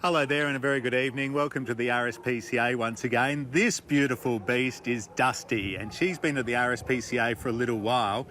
Hello there and a very good evening. Welcome to the RSPCA once again. This beautiful beast is Dusty and she's been at the RSPCA for a little while.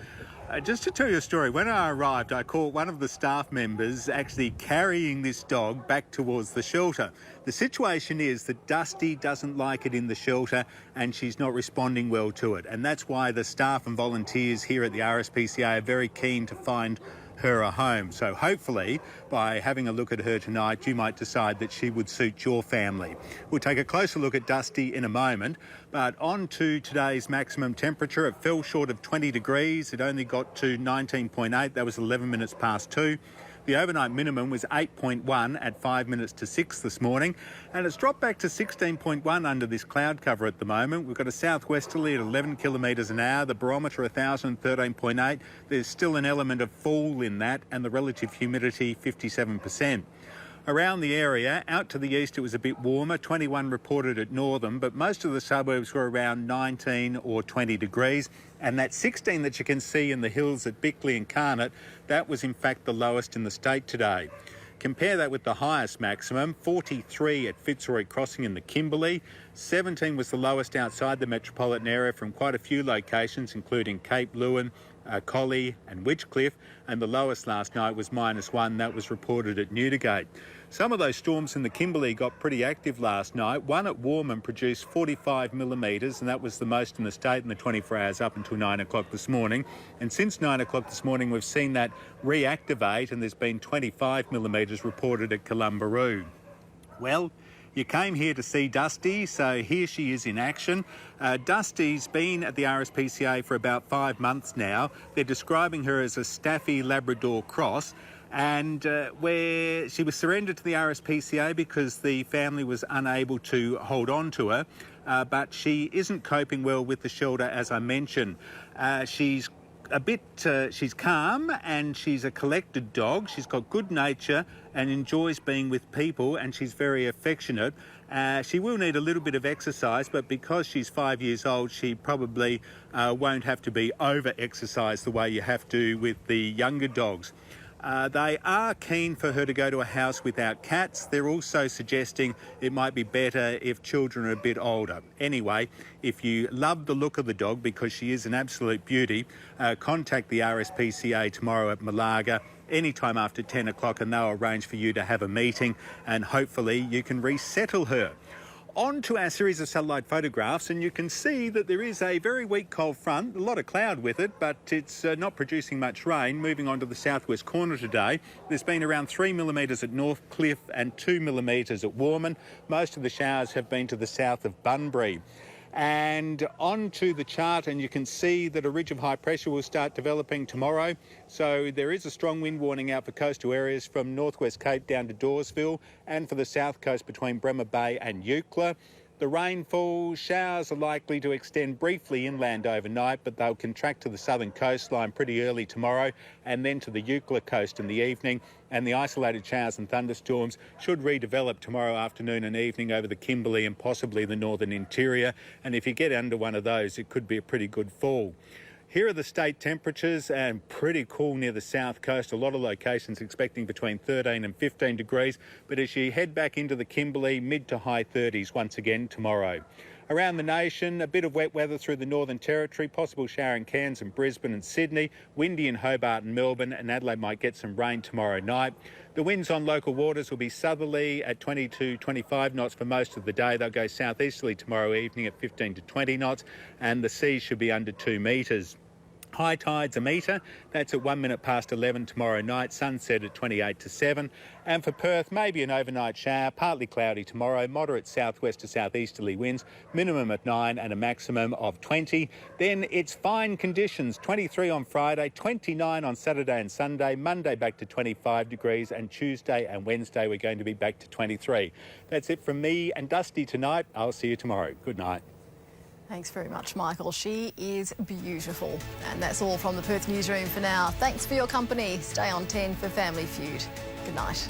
Just to tell you a story, when I arrived I caught one of the staff members actually carrying this dog back towards the shelter. The situation is that Dusty doesn't like it in the shelter and she's not responding well to it, and that's why the staff and volunteers here at the RSPCA are very keen to find her a home. So hopefully by having a look at her tonight you might decide that she would suit your family. We'll take a closer look at Dusty in a moment, but on to today's maximum temperature. It fell short of 20 degrees. It only got to 19.8. That was 11 minutes past 2. The overnight minimum was 8.1 at 5 minutes to 6 this morning, and it's dropped back to 16.1 under this cloud cover at the moment. We've got a southwesterly at 11 kilometres an hour, the barometer 1,013.8. There's still an element of fall in that, and the relative humidity 57%. Around the area, out to the east it was a bit warmer, 21 reported at Northern, but most of the suburbs were around 19 or 20 degrees. And that 16 that you can see in the hills at Bickley and Carnot, that was in fact the lowest in the state today. Compare that with the highest maximum, 43 at Fitzroy Crossing in the Kimberley. 17 was the lowest outside the metropolitan area from quite a few locations, including Cape Leeuwin, Collie and Wychcliffe, and the lowest last night was -1. That was reported at Newdigate. Some of those storms in the Kimberley got pretty active last night. One at Warman produced 45 millimetres, and that was the most in the state in the 24 hours up until 9 o'clock this morning. And since 9 o'clock this morning, we've seen that reactivate, and there's been 25 millimetres reported at Columbaroo. Well, you came here to see Dusty, so here she is in action. Dusty's been at the RSPCA for about 5 months now. They're describing her as a Staffy Labrador Cross, and where she was surrendered to the RSPCA because the family was unable to hold on to her, but she isn't coping well with the shelter, as I mentioned. She's calm and she's a collected dog. She's got good nature and enjoys being with people, and she's very affectionate. She will need a little bit of exercise, but because she's 5 years old, she probably won't have to be over-exercised the way you have to with the younger dogs. They are keen for her to go to a house without cats. They're also suggesting it might be better if children are a bit older. Anyway, if you love the look of the dog, because she is an absolute beauty, contact the RSPCA tomorrow at Malaga anytime after 10 o'clock and they'll arrange for you to have a meeting and hopefully you can resettle her. On to our series of satellite photographs, and you can see that there is a very weak cold front, a lot of cloud with it, but it's not producing much rain. Moving on to the southwest corner today, there's been around 3 millimetres at Northcliffe and 2 millimetres at Warman. Most of the showers have been to the south of Bunbury. And on to the chart, and you can see that a ridge of high pressure will start developing tomorrow. So there is a strong wind warning out for coastal areas from Northwest Cape down to Dawesville, and for the south coast between Bremer Bay and Eucla. The rainfall showers are likely to extend briefly inland overnight, but they'll contract to the southern coastline pretty early tomorrow and then to the Eucla coast in the evening. And the isolated showers and thunderstorms should redevelop tomorrow afternoon and evening over the Kimberley and possibly the northern interior. And if you get under one of those, it could be a pretty good fall. Here are the state temperatures, and pretty cool near the south coast. A lot of locations expecting between 13 and 15 degrees. But as you head back into the Kimberley, mid to high 30s once again tomorrow. Around the nation, a bit of wet weather through the Northern Territory, possible shower in Cairns and Brisbane and Sydney, windy in Hobart and Melbourne, and Adelaide might get some rain tomorrow night. The winds on local waters will be southerly at 20 to 25 knots for most of the day. They'll go southeasterly tomorrow evening at 15 to 20 knots, and the sea should be under 2 metres. High tides a metre, that's at 1 minute past 11 tomorrow night, sunset at 28 to 7. And for Perth, maybe an overnight shower, partly cloudy tomorrow, moderate southwest to southeasterly winds, minimum at 9 and a maximum of 20. Then it's fine conditions, 23 on Friday, 29 on Saturday and Sunday, Monday back to 25 degrees, and Tuesday and Wednesday we're going to be back to 23. That's it from me and Dusty tonight. I'll see you tomorrow. Good night. Thanks very much, Michael. She is beautiful. And that's all from the Perth newsroom for now. Thanks for your company. Stay on 10 for Family Feud. Good night.